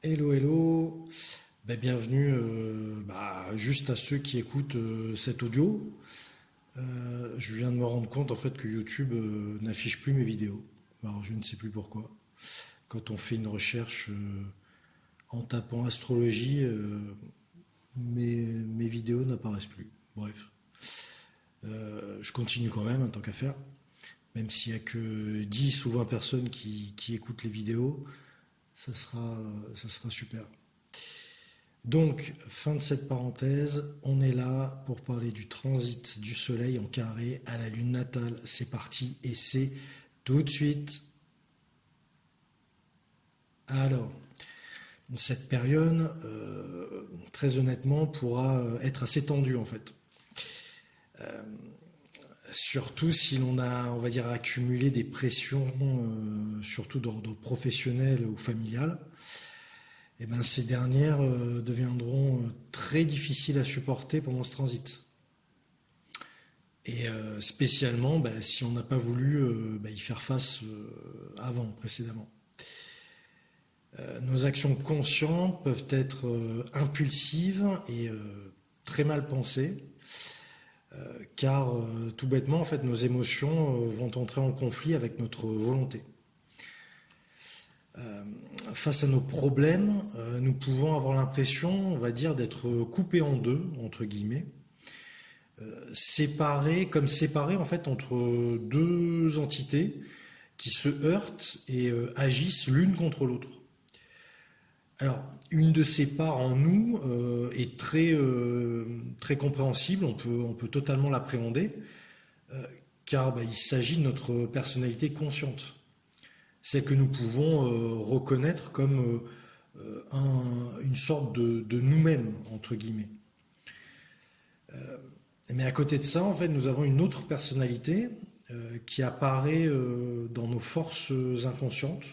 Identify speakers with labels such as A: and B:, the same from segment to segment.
A: Hello, hello. Bienvenue juste à ceux qui écoutent cet audio. Je viens de me rendre compte en fait que YouTube n'affiche plus mes vidéos. Alors je ne sais plus pourquoi. Quand on fait une recherche en tapant astrologie, mes vidéos n'apparaissent plus. Bref. Je continue quand même, en tant qu'à faire. Même s'il n'y a que 10 ou 20 personnes qui écoutent les vidéos, ça sera super. Donc, fin de cette parenthèse, on est là pour parler du transit du soleil en carré à la lune natale. C'est parti et c'est tout de suite. Alors, cette période, très honnêtement, pourra être assez tendue en fait. Surtout si l'on a, on va dire, accumulé des pressions, surtout d'ordre professionnel ou familial, et ces dernières deviendront très difficiles à supporter pendant ce transit. Et spécialement si on n'a pas voulu y faire face précédemment. Nos actions conscientes peuvent être impulsives et très mal pensées. Car tout bêtement, en fait, nos émotions vont entrer en conflit avec notre volonté. Face à nos problèmes, nous pouvons avoir l'impression, on va dire, d'être coupés en deux, entre guillemets, séparés en fait entre deux entités qui se heurtent et agissent l'une contre l'autre. Alors, une de ces parts en nous est très compréhensible, on peut totalement l'appréhender, car il s'agit de notre personnalité consciente. C'est que nous pouvons reconnaître comme une sorte de nous-mêmes, entre guillemets. Mais à côté de ça, en fait, nous avons une autre personnalité qui apparaît dans nos forces inconscientes,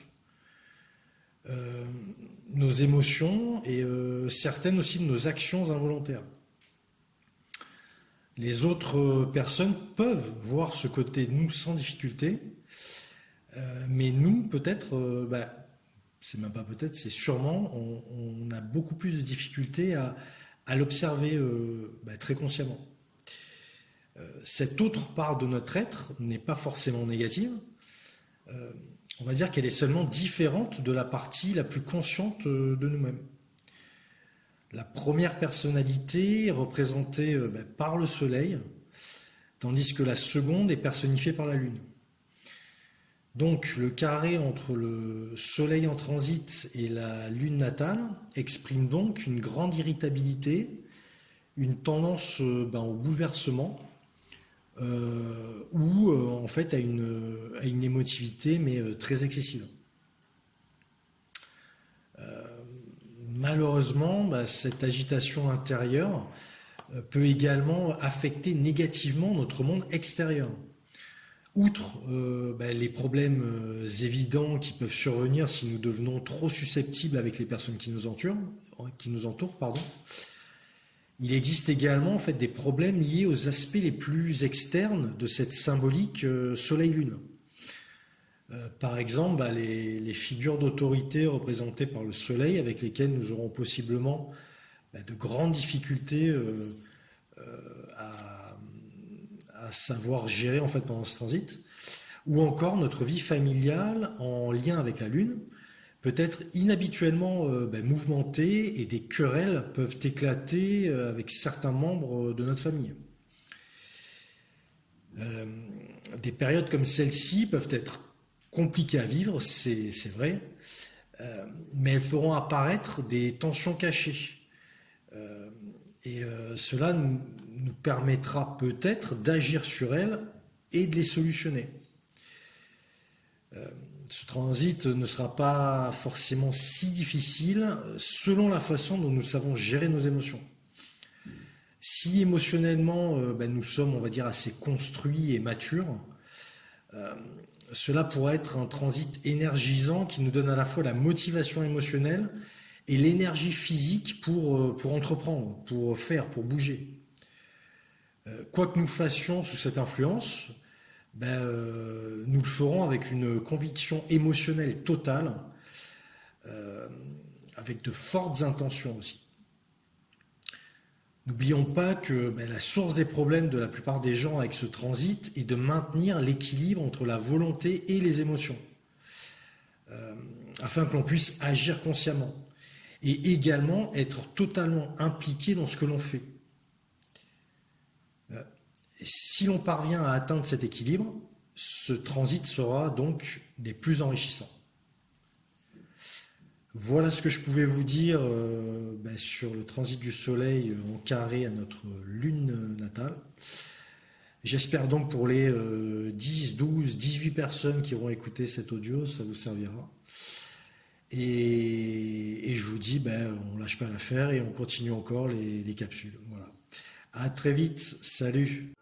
A: nos émotions et certaines aussi de nos actions involontaires. Les autres personnes peuvent voir ce côté de nous sans difficulté, mais nous, peut-être, c'est même pas peut-être, c'est sûrement, on a beaucoup plus de difficultés à l'observer très consciemment. Cette autre part de notre être n'est pas forcément négative. On va dire qu'elle est seulement différente de la partie la plus consciente de nous-mêmes. La première personnalité est représentée par le soleil, tandis que la seconde est personnifiée par la lune. Donc le carré entre le soleil en transit et la lune natale exprime donc une grande irritabilité, une tendance au bouleversement, ou en fait à une émotivité mais très excessive. Malheureusement, cette agitation intérieure peut également affecter négativement notre monde extérieur. Outre les problèmes évidents qui peuvent survenir si nous devenons trop susceptibles avec les personnes qui nous entourent, il existe également en fait des problèmes liés aux aspects les plus externes de cette symbolique soleil-lune. Par exemple, les figures d'autorité représentées par le soleil, avec lesquelles nous aurons possiblement de grandes difficultés à savoir gérer en fait pendant ce transit, ou encore notre vie familiale en lien avec la Lune peut être inhabituellement mouvementée et des querelles peuvent éclater avec certains membres de notre famille. Des périodes comme celle-ci peuvent être compliquées à vivre, c'est vrai, mais elles feront apparaître des tensions cachées. Cela nous permettra peut-être d'agir sur elles et de les solutionner. Ce transit ne sera pas forcément si difficile selon la façon dont nous savons gérer nos émotions. Si émotionnellement, nous sommes, on va dire, assez construits et matures, cela pourrait être un transit énergisant qui nous donne à la fois la motivation émotionnelle et l'énergie physique pour entreprendre, pour faire, pour bouger. Quoi que nous fassions sous cette influence, nous le ferons avec une conviction émotionnelle totale, euh, avec de fortes intentions aussi. N'oublions pas que la source des problèmes de la plupart des gens avec ce transit est de maintenir l'équilibre entre la volonté et les émotions, afin que l'on puisse agir consciemment et également être totalement impliqué dans ce que l'on fait. Si l'on parvient à atteindre cet équilibre, ce transit sera donc des plus enrichissants. Voilà ce que je pouvais vous dire sur le transit du Soleil en carré à notre lune natale. J'espère donc pour les 10, 12, 18 personnes qui auront écouté cet audio, ça vous servira. Et je vous dis, on lâche pas l'affaire et on continue encore les capsules. Voilà. À très vite, salut.